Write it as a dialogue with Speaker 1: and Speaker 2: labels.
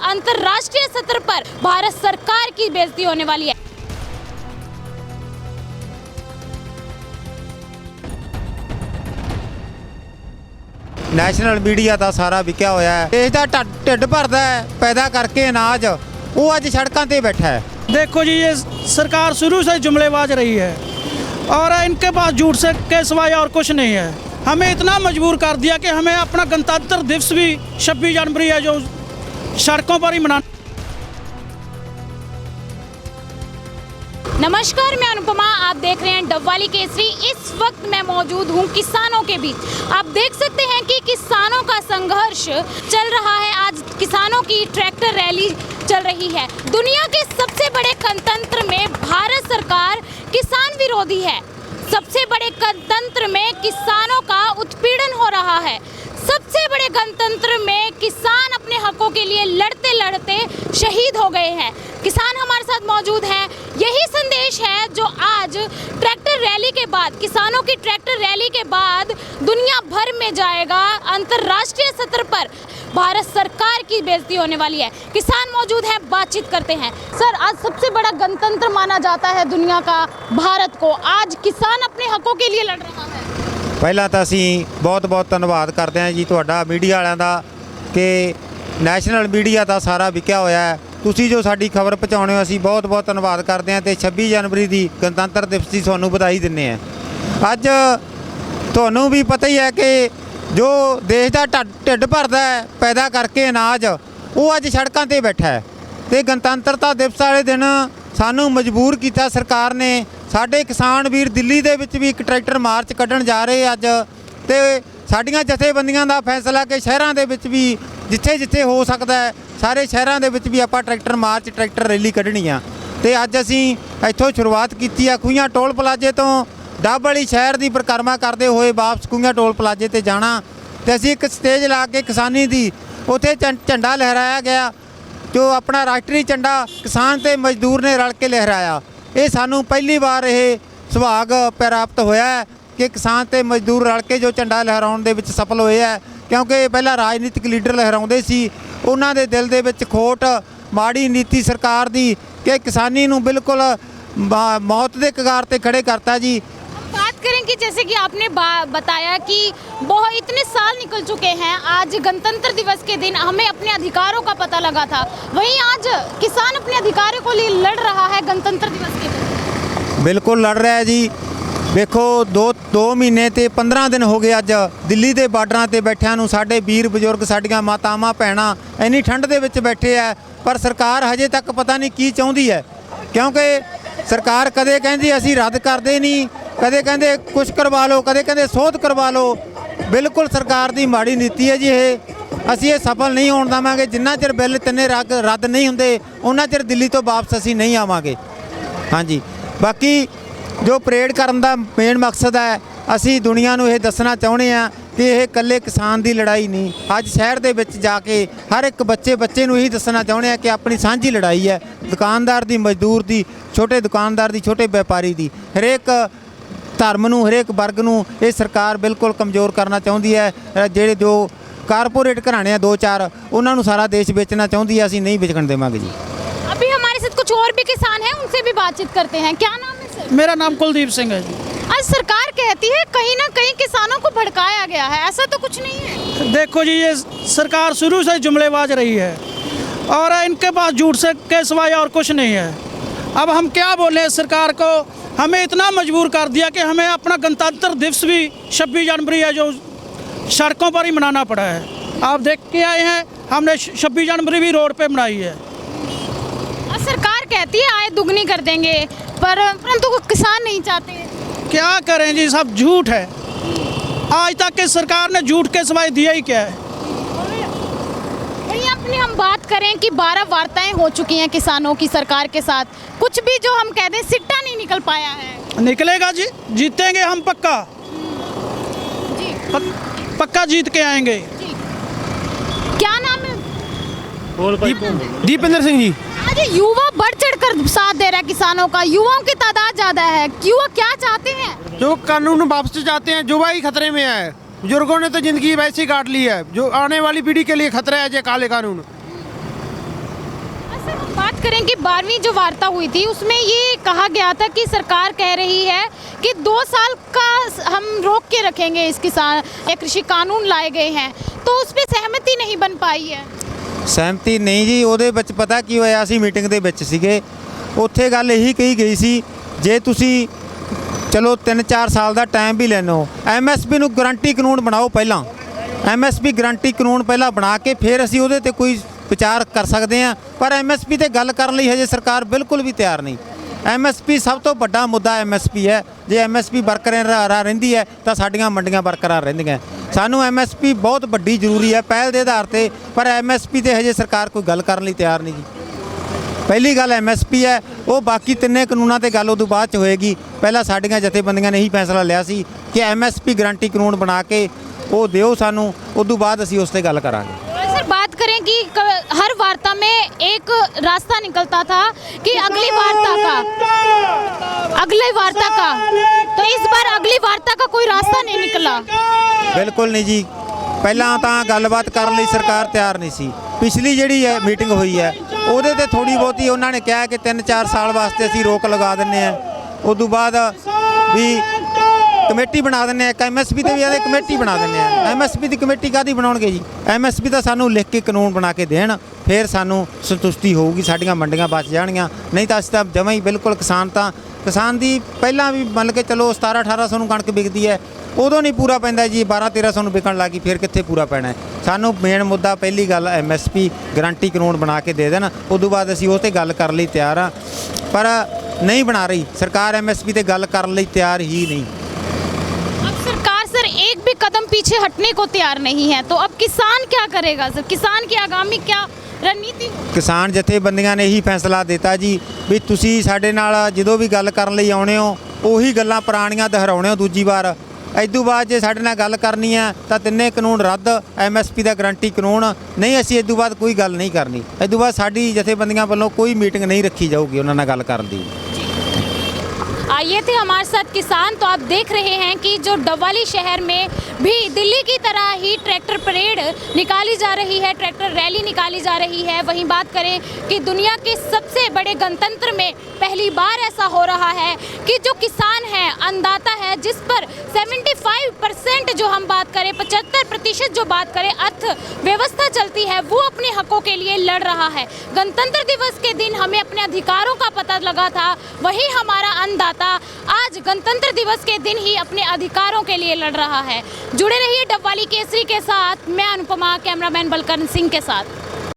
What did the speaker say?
Speaker 1: अंतर्राष्ट्रीय स्तर पर भारत सरकार की बेइज्जती होने वाली है।
Speaker 2: ਨੈਸ਼ਨਲ ਮੀਡੀਆ ਦਾ ਸਾਰਾ ਵਿਕਿਆ ਹੋਇਆ ਹੈ। ਦੇਸ਼ ਦਾ ਢਿੱਡ ਭਰਦਾ ਹੈ ਪੈਦਾ ਕਰਕੇ ਅਨਾਜ, ਉਹ ਅੱਜ ਸੜਕਾਂ ਤੇ ਬੈਠਾ ਹੈ।
Speaker 3: देखो जी, ये सरकार शुरू से जुमलेबाज रही है और इनके पास झूठ से के सिवाय और कुछ नहीं है। हमें इतना मजबूर कर दिया कि हमें अपना गणतंत्र दिवस भी 26 जनवरी है जो सड़कों पर ही मना।
Speaker 1: नमस्कार, मैं अनुपमा, आप देख रहे हैं डबवाली केसरी। इस वक्त मैं मौजूद हूं किसानों के बीच। आप देख सकते हैं कि किसानों का संघर्ष चल रहा है। आज किसानों की ट्रैक्टर रैली चल रही है। दुनिया के सबसे बड़े गणतंत्र में भारत सरकार किसान विरोधी है। सबसे बड़े गणतंत्र में किसानों का उत्पीड़न हो रहा है। सबसे बड़े गणतंत्र में किसान अपने हकों के लिए लड़ते लड़ते शहीद हो गए हैं। किसान हमारे साथ मौजूद हैं। यही संदेश है जो आज ट्रैक्टर रैली के बाद, किसानों की ट्रैक्टर रैली के बाद दुनिया भर में जाएगा। अंतर्राष्ट्रीय स्तर पर भारत सरकार की बेइज्जती होने वाली है। किसान मौजूद हैं, बातचीत करते हैं। सर, आज सबसे बड़ा गणतंत्र माना जाता है दुनिया का भारत को। आज किसान अपने हकों के लिए लड़ रहा है।
Speaker 2: ਪਹਿਲਾਂ ਤਾਂ ਅਸੀਂ ਬਹੁਤ ਧੰਨਵਾਦ ਕਰਦੇ ਹਾਂ ਜੀ ਤੁਹਾਡਾ ਮੀਡੀਆ ਵਾਲਿਆਂ ਦਾ ਕਿ ਨੈਸ਼ਨਲ ਮੀਡੀਆ ਦਾ ਸਾਰਾ ਵਿਕਿਆ ਹੋਇਆ ਹੈ। ਤੁਸੀਂ ਜੋ ਸਾਡੀ ਖਬਰ ਪਹੁੰਚਾਉਣੇ ਹੋ, ਅਸੀਂ ਬਹੁਤ ਧੰਨਵਾਦ ਕਰਦੇ ਹਾਂ ਤੇ 26 ਜਨਵਰੀ ਦੀ ਗਣਤੰਤਰ ਦਿਵਸ ਦੀ ਤੁਹਾਨੂੰ ਵਧਾਈ ਦਿੰਦੇ ਹਾਂ। ਅੱਜ ਤੁਹਾਨੂੰ ਵੀ ਪਤਾ ਹੀ ਹੈ ਕਿ ਜੋ ਦੇਸ਼ ਦਾ ਢਿੱਡ ਭਰਦਾ ਹੈ ਪੈਦਾ ਕਰਕੇ ਅਨਾਜ, ਉਹ ਅੱਜ ਸੜਕਾਂ ਤੇ ਬੈਠਾ ਹੈ ਤੇ ਗਣਤੰਤਰਤਾ ਦਿਵਸ ਵਾਲੇ ਦਿਨ ਸਾਨੂੰ ਮਜਬੂਰ ਕੀਤਾ ਸਰਕਾਰ ਨੇ। ਸਾਡੇ ਕਿਸਾਨ ਵੀਰ ਦਿੱਲੀ ਦੇ ਵਿੱਚ ਵੀ ਇੱਕ ਟਰੈਕਟਰ ਮਾਰਚ ਕੱਢਣ ਜਾ ਰਹੇ ਅੱਜ, ਤੇ ਸਾਡੀਆਂ ਜਥੇਬੰਦੀਆਂ ਦਾ ਫੈਸਲਾ ਕਿ ਸ਼ਹਿਰਾਂ ਦੇ ਵਿੱਚ ਵੀ ਜਿੱਥੇ ਹੋ ਸਕਦਾ ਹੈ ਸਾਰੇ ਸ਼ਹਿਰਾਂ ਦੇ ਵਿੱਚ ਵੀ ਆਪਾਂ ਟਰੈਕਟਰ ਮਾਰਚ, ਟਰੈਕਟਰ ਰੈਲੀ ਕੱਢਣੀ ਆ। ਤੇ ਅੱਜ ਅਸੀਂ ਇੱਥੋਂ ਸ਼ੁਰੂਆਤ ਕੀਤੀ ਆ ਖੂਹੀਆਂ ਟੋਲ ਪਲਾਜ਼ੇ ਤੋਂ। ਡੱਬ ਵਾਲੀ ਸ਼ਹਿਰ ਦੀ ਪਰਿਕਰਮਾ ਕਰਦੇ ਹੋਏ ਵਾਪਸ ਖੂਹੀਆਂ ਟੋਲ ਪਲਾਜ਼ੇ ਤੇ ਜਾਣਾ ਤੇ ਅਸੀਂ ਇੱਕ ਸਟੇਜ ਲਾ ਕੇ ਕਿਸਾਨੀ ਦੀ ਉੱਥੇ ਝੰਡਾ ਲਹਿਰਾਇਆ ਗਿਆ, ਜੋ ਆਪਣਾ ਰਾਸ਼ਟਰੀ ਝੰਡਾ ਕਿਸਾਨ ਤੇ ਮਜ਼ਦੂਰ ਨੇ ਰਲ ਕੇ ਲਹਿਰਾਇਆ। ਇਹ ਸਾਨੂੰ ਪਹਿਲੀ ਵਾਰ ਇਹ ਸੁਭਾਗ ਪ੍ਰਾਪਤ ਹੋਇਆ ਕਿ ਕਿਸਾਨ ਤੇ ਮਜ਼ਦੂਰ ਰਲ ਕੇ ਜੋ ਝੰਡਾ ਲਹਿਰਾਉਣ ਦੇ ਵਿੱਚ ਸਫਲ ਹੋਏ ਹੈ, ਕਿਉਂਕਿ ਪਹਿਲਾਂ ਰਾਜਨੀਤਿਕ ਲੀਡਰ ਲਹਿਰਾਉਂਦੇ ਸੀ, ਉਹਨਾਂ ਦੇ ਦਿਲ ਦੇ ਵਿੱਚ ਖੋਟ, ਮਾੜੀ ਨੀਤੀ ਸਰਕਾਰ ਦੀ ਕਿ ਕਿਸਾਨੀ ਨੂੰ ਬਿਲकुल मौत के कगार पे खड़े करता जी।
Speaker 1: बात करें कि जैसे कि आपने बताया कि बहुत इतने साल निकल चुके हैं, आज गणतंत्र दिवस के दिन हमें अपने अधिकारों का पता लगा था, वहीं आज किसान अपने अधिकारों को लिए लड़ रहा है गणतंत्र दिवस के दिन।
Speaker 2: बिल्कुल लड़ रहा है जी। देखो दो महीने ते 15 दिन हो गए अज दिल्ली के बार्डर से बैठिया नूं। साडे वीर बजुर्ग, साडियां मातावां भैणां इन्नी ठंड दे विच बैठे है, पर सरकार हजे तक पता नहीं की चाहुंदी है। क्योंकि सरकार कदे कहंदी असीं रद्द करदे नहीं, कदे कहंदे कुछ करवा लो, कदे कहंदे सोध करवा लो। बिल्कुल सरकार की माड़ी नीति है जी। ये असीं ये सफल नहीं होण देवांगे। जिन्ना चिर बिल तिन्ने रद्द नहीं हुंदे उन्ना चिर दिल्ली तो वापस असीं नहीं आवांगे। हाँ जी, बाकी जो परेड करन दा मेन मकसद है, असी दुनिया नूं ये दसना चाहुंदे आ कि यह कल्ले किसान की लड़ाई नहीं। अज शहर दे विच जाके हर एक बच्चे नूं यही दसना चाहुंदे आ कि अपनी सांझी लड़ाई है, दुकानदार की, मजदूर की, छोटे दुकानदार की, छोटे व्यापारी की, हरेक धर्म नूं, हरेक वर्ग नूं ये सरकार बिल्कुल कमज़ोर करना चाहुंदी है। जिहड़े जो कारपोरेट घराणे आ 2-4 उन्हां नूं सारा देश बेचना चाहुंदी है, असीं नहीं बेचण देवांगे जी।
Speaker 1: अभी हमारे साथ कुछ और भी किसान हैं, उनसे भी बातचीत करते हैं। क्या नाम है सर?
Speaker 3: मेरा नाम कुलदीप सिंह है जी।
Speaker 1: आज सरकार कहती है कहीं ना कहीं किसानों को भड़काया गया है, ऐसा तो कुछ नहीं है।
Speaker 3: देखो जी, ये सरकार शुरू से जुमलेबाज रही है और इनके पास झूठ से के सिवाय और कुछ नहीं है। अब हम क्या बोले सरकार को। हमें इतना मजबूर कर दिया कि हमें अपना गणतंत्र दिवस भी 26 जनवरी है जो सड़कों पर ही मनाना पड़ा है। आप देख के आए हैं, हमने 26 जनवरी भी रोड पे मनाई है।
Speaker 1: सरकार कहती है आय दुगनी कर देंगे, परंतु किसान नहीं चाहते।
Speaker 3: क्या करें जी, सब झूठ है। आज तक की सरकार ने झूठ के सिवाय दिया ही क्या है।
Speaker 1: वहीं अपनी हम बात करें कि 12 वार्ताएं हो चुकी हैं किसानों की सरकार के साथ, कुछ भी जो हम कहते हैं सिट्टा नहीं निकल पाया है।
Speaker 3: निकलेगा जी, जीतेंगे हम पक्का
Speaker 1: जी।
Speaker 3: पक्का जीत के आएंगे
Speaker 1: जी। क्या नाम है?
Speaker 4: दीपेंद्र सिंह जी।
Speaker 1: आज युवा बढ़ चढ़कर साथ दे रहा है किसानों का, युवाओं की तादाद ज्यादा है। युवा क्या चाहते हैं?
Speaker 4: जो कानून वापस चाहते हैं, युवा ही खतरे में है। बुजुर्गों ने तो जिंदगी वैसे ही काट ली है, जो आने वाली पीढ़ी के लिए खतरा है ये काले कानून।
Speaker 1: बात करें कि 12वीं जो वार्ता हुई थी उसमें ये कहा गया था कि सरकार कह रही है कि 2 साल का हम रोक के रखेंगे इस किसान कृषि कानून लाए गए हैं, तो उस पर सहमति नहीं बन पाई है।
Speaker 2: ਸਹਿਮਤੀ ਨਹੀਂ ਜੀ, ਉਹਦੇ ਵਿੱਚ ਪਤਾ ਕੀ ਹੋਇਆ, ਅਸੀਂ ਮੀਟਿੰਗ ਦੇ ਵਿੱਚ ਸੀਗੇ, ਉੱਥੇ ਗੱਲ ਇਹੀ ਕਹੀ ਗਈ ਸੀ ਜੇ ਤੁਸੀਂ ਚਲੋ 3-4 ਸਾਲ ਦਾ ਟਾਈਮ ਵੀ ਲੈਣੋ, ਐਮਐਸਪੀ ਨੂੰ ਗਰੰਟੀ ਕਾਨੂੰਨ ਬਣਾਓ ਪਹਿਲਾਂ, ਐਮਐਸਪੀ ਗਰੰਟੀ ਕਾਨੂੰਨ ਪਹਿਲਾਂ ਬਣਾ ਕੇ ਫਿਰ ਅਸੀਂ ਉਹਦੇ ਤੇ ਕੋਈ ਵਿਚਾਰ ਕਰ ਸਕਦੇ ਹਾਂ। ਪਰ ਐਮਐਸਪੀ ਤੇ ਗੱਲ ਕਰਨ ਲਈ ਹਜੇ ਸਰਕਾਰ ਬਿਲਕੁਲ ਵੀ ਤਿਆਰ ਨਹੀਂ। ਐਮਐਸਪੀ ਸਭ ਤੋਂ ਵੱਡਾ ਮੁੱਦਾ ਐਮਐਸਪੀ ਹੈ। ਜੇ ਐਮਐਸਪੀ ਬਰਕਰਾਰ ਰਹਿੰਦੀ ਹੈ ਤਾਂ ਸਾਡੀਆਂ ਮੰਡੀਆਂ ਬਰਕਰਾਰ ਰਹਿੰਦੀਆਂ। ਸਾਨੂੰ ਐਮਐਸਪੀ ਬਹੁਤ ਵੱਡੀ ਜ਼ਰੂਰੀ ਹੈ ਪਹਿਲ ਦੇ ਆਧਾਰ ਤੇ, ਪਰ ਐਮਐਸਪੀ ਤੇ ਹਜੇ ਸਰਕਾਰ ਕੋਈ ਗੱਲ ਕਰਨ ਲਈ ਤਿਆਰ ਨਹੀਂ ਜੀ। ਪਹਿਲੀ ਗੱਲ ਐਮਐਸਪੀ ਹੈ, ਉਹ ਬਾਕੀ ਤਿੰਨੇ ਕਾਨੂੰਨਾਂ ਤੇ ਗੱਲ ਉਦੋਂ ਬਾਅਦ ਚ ਹੋਏਗੀ। ਪਹਿਲਾਂ ਸਾਡੀਆਂ ਜਥੇਬੰਦੀਆਂ ਨੇ ਇਹੀ ਫੈਸਲਾ ਲਿਆ ਸੀ ਕਿ ਐਮਐਸਪੀ ਗਰੰਟੀ ਕਾਨੂੰਨ ਬਣਾ ਕੇ ਉਹ ਦਿਓ ਸਾਨੂੰ, ਉਦੋਂ बात ਅਸੀਂ ਉਸ ਤੇ ਗੱਲ ਕਰਾਂਗੇ।
Speaker 1: सर बात करें कि हर वार्ता में एक रास्ता निकलता था कि अगली वार्ता का, तो इस बार अगली वार्ता का कोई रास्ता नहीं निकला।
Speaker 2: ਬਿਲਕੁਲ ਨਹੀਂ ਜੀ, ਪਹਿਲਾਂ ਤਾਂ ਗੱਲਬਾਤ ਕਰਨ ਲਈ ਸਰਕਾਰ ਤਿਆਰ ਨਹੀਂ ਸੀ। ਪਿਛਲੀ ਜਿਹੜੀ ਹੈ ਮੀਟਿੰਗ ਹੋਈ ਹੈ ਉਹਦੇ ਤੇ ਥੋੜੀ ਬਹੁਤੀ ਉਹਨਾਂ ਨੇ ਕਿਹਾ ਕਿ 3-4 ਸਾਲ ਵਾਸਤੇ ਅਸੀਂ ਰੋਕ ਲਗਾ ਦਿੰਦੇ ਹਾਂ, ਉਦੋਂ ਬਾਅਦ ਵੀ ਕਮੇਟੀ ਬਣਾ ਦਿੰਦੇ ਹਾਂ, ਇੱਕ ਐਮਐਸਪੀ ਤੇ ਵੀ ਇਹਦੇ ਕਮੇਟੀ ਬਣਾ ਦਿੰਦੇ ਹਾਂ। ਐਮਐਸਪੀ ਦੀ ਕਮੇਟੀ ਕਾਹਦੀ ਬਣਾਉਣਗੇ ਜੀ? ਐਮਐਸਪੀ ਤਾਂ ਸਾਨੂੰ ਲਿਖ ਕੇ ਕਾਨੂੰਨ ਬਣਾ ਕੇ ਦੇਣ, ਫਿਰ ਸਾਨੂੰ ਸੰਤੁਸ਼ਟੀ ਹੋਊਗੀ, ਸਾਡੀਆਂ ਮੰਡੀਆਂ ਬਚ ਜਾਣਗੀਆਂ। ਨਹੀਂ ਤਾਂ ਅਸੀਂ ਤਾਂ ਜਮਾਂ ਹੀ ਬਿਲਕੁਲ ਕਿਸਾਨ ਦੀ ਪਹਿਲਾਂ ਵੀ ਮੰਨ ਕੇ ਚਲੋ 1700-1800 ਨੂੰ ਕਣਕ ਵਿਕਦੀ ਹੈ, ਉਦੋਂ ਨਹੀਂ ਪੂਰਾ ਪੈਂਦਾ ਜੀ, 1200-1300 ਨੂੰ ਵਿਕਣ ਲੱਗੀ, ਫਿਰ ਕਿੱਥੇ ਪੂਰਾ ਪੈਣਾ। ਸਾਨੂੰ ਮੇਨ ਮੁੱਦਾ ਪਹਿਲੀ ਗੱਲ ਐਮਐਸਪੀ ਗਰੰਟੀ ਕਾਨੂੰਨ ਬਣਾ ਕੇ ਦੇ ਦੇਣ, ਉਦੋਂ ਬਾਅਦ ਅਸੀਂ ਉਹ 'ਤੇ ਗੱਲ ਕਰਨ ਲਈ ਤਿਆਰ ਹਾਂ। ਪਰ ਨਹੀਂ ਬਣਾ ਰਹੀ ਸਰਕਾਰ, ਐਮਐਸਪੀ 'ਤੇ ਗੱਲ ਕਰਨ ਲਈ ਤਿਆਰ ਹੀ ਨਹੀਂ।
Speaker 1: अब सरकार सर एक भी कदम पीछे हटने को तैयार नहीं है, तो अब किसान क्या करेगा सर? किसान की आगामी क्या रणनीति होगी?
Speaker 2: ਕਿਸਾਨ ਜਥੇਬੰਦੀਆਂ ਨੇ ਇਹੀ ਫੈਸਲਾ ਦਿੱਤਾ ਜੀ ਵੀ ਤੁਸੀਂ ਸਾਡੇ ਨਾਲ ਜਦੋਂ ਵੀ ਗੱਲ ਕਰਨ ਲਈ ਆਉਣੇ ਹੋ ਉਹੀ ਗੱਲਾਂ ਪੁਰਾਣੀਆਂ ਦੁਹਰਾਉਣੇ ਹੋ ਦੂਜੀ ਵਾਰ। ਇਦੋਂ ਬਾਅਦ ਜੇ ਸਾਡੇ ਨਾਲ ਗੱਲ ਕਰਨੀ ਹੈ ਤਾਂ ਤਿੰਨੇ ਕਾਨੂੰਨ ਰੱਦ, ਐਮਐਸਪੀ ਦਾ ਗਰੰਟੀ ਕਾਨੂੰਨ ਨਹੀਂ, ਅਸੀਂ ਇਦੋਂ ਬਾਅਦ ਕੋਈ ਗੱਲ ਨਹੀਂ ਕਰਨੀ। ਇਦੋਂ ਬਾਅਦ ਸਾਡੀ ਜਥੇਬੰਦੀਆਂ ਵੱਲੋਂ ਕੋਈ ਮੀਟਿੰਗ ਨਹੀਂ ਰੱਖੀ ਜਾਊਗੀ ਉਹਨਾਂ ਨਾਲ ਗੱਲ ਕਰਨ ਦੀ।
Speaker 1: ये थे हमारे साथ किसान। तो आप देख रहे हैं कि जो डबवाली शहर में भी दिल्ली की तरह ही ट्रैक्टर परेड निकाली जा रही है, ट्रैक्टर रैली निकाली जा रही है। वहीं बात करें कि दुनिया के सबसे बड़े गणतंत्र में पहली बार ऐसा हो रहा है कि जो किसान है, अन्नदाता है, जिस पर 75% जो हम बात करें, 75% जो बात करें अर्थव्यवस्था चलती है, वो अपने हकों के लिए लड़ रहा है। गणतंत्र दिवस के दिन हमें अपने अधिकारों का पता लगा था, वही हमारा अन्नदाता आज गणतंत्र दिवस के दिन ही अपने अधिकारों के लिए लड़ रहा है। जुड़े रहिए डबवाली केसरी के साथ, मैं अनुपमा, कैमरामैन बलकरण सिंह के साथ।